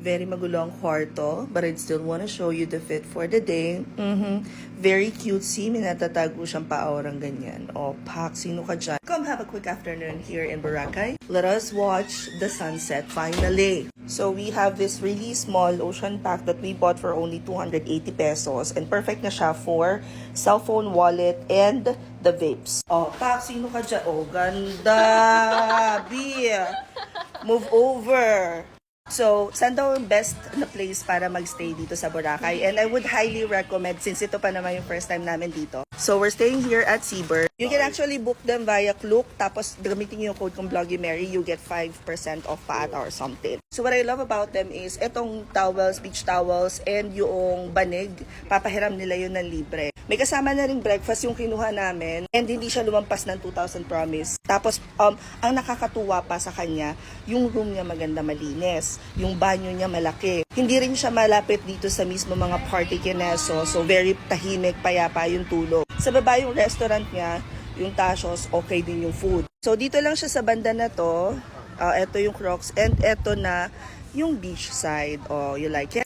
Very magulo ang kwarto, but I'd still want to show you the fit for the day. Very cutesy, may natatago siyang pa-aurang ganyan. O, pak, sino ka dyan? Come have a quick afternoon here in Boracay. Let us watch the sunset finally. So we have this really small ocean pack that we bought for only 280 pesos. And perfect na siya for cellphone, wallet, and the vapes. Oh, pak, sino ka dyan? Oh, ganda! B! Move over! So, saan daw ang best na place para magstay dito sa Boracay? And I would highly recommend, since ito pa naman yung first time namin dito. So, we're staying here at Seabird. You can actually book them via Klook, tapos gamitin yung code kong Vloggy Mary, you get 5% off pa ata or something. So, what I love about them is, etong towels, beach towels, and yung banig, papahiram nila yun ng libre. May kasama na ring breakfast yung kinuha namin, and hindi siya lumampas ng 2,000 promise. Tapos, ang nakakatuwa pa sa kanya, yung room niya maganda malinis. Yung banyo niya malaki. Hindi rin siya malapit dito sa mismo mga party kineso. So, very tahimik, payapa yung tulog. Sa baba yung restaurant niya, yung Tashos, okay din yung food. So, dito lang siya sa banda na to. Ito yung Crocs. And ito na yung beach side. Oh, you like it?